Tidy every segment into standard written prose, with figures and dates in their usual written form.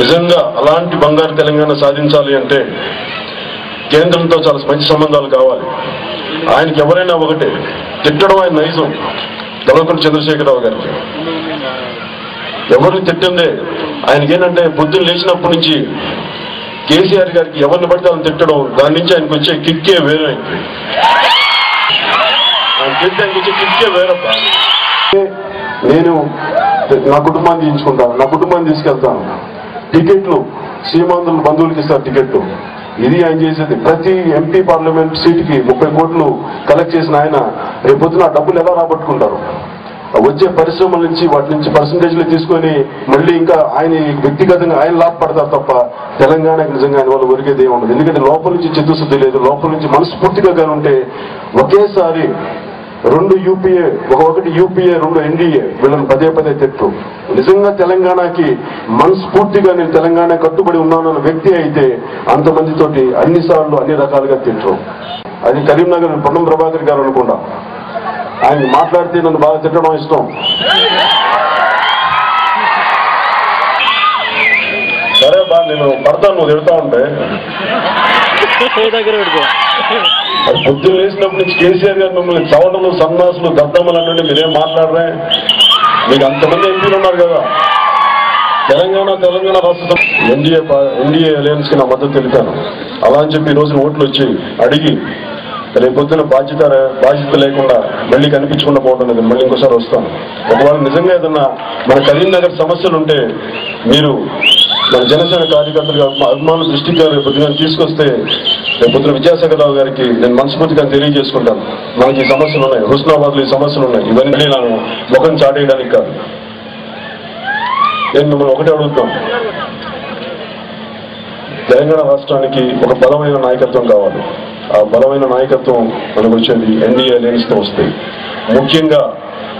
నిజంగా అలాంటి బంగారు తెలంగాణ సాధించాలి అంటే కేంద్రంతో చాలా మంచి సంబంధాలు కావాలి. ఆయనకి ఎవరైనా ఒకటే, తిట్టడం ఆయన నైజం. కల్వకుంట్ల చంద్రశేఖరరావు గారికి ఎవరిని తిట్టిందే ఆయనకేంటంటే పొద్దున్న లేచినప్పటి నుంచి కేసీఆర్ గారికి ఎవరిని పడితే ఆయన తిట్టడం, దాని నుంచి ఆయనకు వచ్చే కిక్కే వేరే. ఆయన తిట్టి ఆయనకు వచ్చే కిక్కే వేరప్ప. నేను నా కుటుంబాన్ని తీయించుకుంటాను, నా కుటుంబాన్ని తీసుకెళ్తాను. టికెట్లు సీమాంధ్రులు బంధువులకి ఇస్తారు టికెట్లు. ఇది ఆయన చేసేది. ప్రతి ఎంపీ పార్లమెంట్ సీటుకి 30 కోట్లు కలెక్ట్ చేసిన ఆయన రేపొద్దున ఆ డబ్బులు ఎలా రాబట్టుకుంటారు? వచ్చే పరిశ్రమల నుంచి వాటి నుంచి పర్సంటేజ్లు తీసుకొని మళ్ళీ ఇంకా ఆయన వ్యక్తిగతంగా ఆయన లాభపడతారు తప్ప తెలంగాణకి నిజంగా ఆయన వాళ్ళు ఒరిగేది ఏమి ఉండదు. ఎందుకంటే లోపల నుంచి చిత్తశుద్ధి లేదు. లోపల నుంచి మనస్ఫూర్తిగా కానీ ఉంటే ఒకేసారి 2 యూపీఏ, ఒకటి యూపీఏ 2 ఎన్డీఏ వీళ్ళని పదే పదే తిట్టు. నిజంగా తెలంగాణకి మనస్ఫూర్తిగా నేను తెలంగాణ కట్టుబడి ఉన్నానన్న వ్యక్తి అయితే అంతమందితోటి అన్నిసార్లు అన్ని రకాలుగా తిట్టు. అది కరీంనగర్ పొన్నం ప్రభాకర్ గారు అనుకుండా. ఆయన మాట్లాడితే నన్ను బాగా తిట్టడం ఇష్టం. సరే బా నేను పడతాను, నువ్వు తిడతా ఉంటే. అది పొద్దున్న లేచినప్పటి నుంచి కేసీఆర్ గారు మిమ్మల్ని చవటలు సన్నాసులు దద్దమ్మలు అంటే మీరేం మాట్లాడరే? మీకు అంతమంది ఎంపీలు ఉన్నారు కదా. తెలంగాణ రాష్ట్ర ఎన్డీఏ అలయన్స్ కి నా మద్దతు తెలిపాను. అలా అని చెప్పి ఈ రోజున ఓట్లు వచ్చి అడిగి రేపొద్దున బాధ్యత లేకుండా మళ్ళీ కనిపించకుండా పోవడం, మళ్ళీ ఇంకోసారి వస్తాను. ఒకవేళ నిజంగా ఏదన్నా మన కరీంనగర్ సమస్యలు ఉంటే మీరు మన జనసేన కార్యకర్తలుగా అభిమానుల దృష్టిగా రేపొద్దున తీసుకొస్తే రేపొద్దున విద్యాసాగరరావు గారికి నేను మనస్ఫూర్తిగా తెలియజేసుకుంటాను. నాకు ఈ సమస్యలు ఉన్నాయి, హుస్నాబాద్లో ఈ సమస్యలు ఉన్నాయి, ఇవన్నీ నాకు ముఖం చాటేయడానికి కాదు. నేను మిమ్మల్ని ఒకటే అడుగుతాను, తెలంగాణ రాష్ట్రానికి ఒక బలమైన నాయకత్వం కావాలి. ఆ బలమైన నాయకత్వం మనకు వచ్చేది ఎన్డీఏ అలయన్స్తో వస్తాయి. ముఖ్యంగా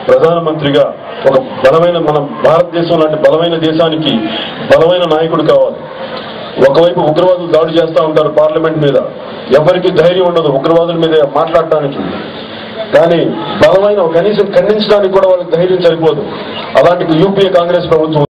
ప్రధానమంత్రిగా ఒక బలమైన, మన భారతదేశం లాంటి బలమైన దేశానికి బలమైన నాయకుడు కావాలి. ఒకవైపు ఉగ్రవాదులు దాడి చేస్తూ ఉంటారు పార్లమెంట్ మీద, ఎవరికి ధైర్యం ఉండదు ఉగ్రవాదుల మీద మాట్లాడటానికి. కానీ బలమైన కనీసం ఖండించడానికి కూడా వాళ్ళకి ధైర్యం సరిపోదు. అలాంటి యూపీఏ కాంగ్రెస్ ప్రభుత్వం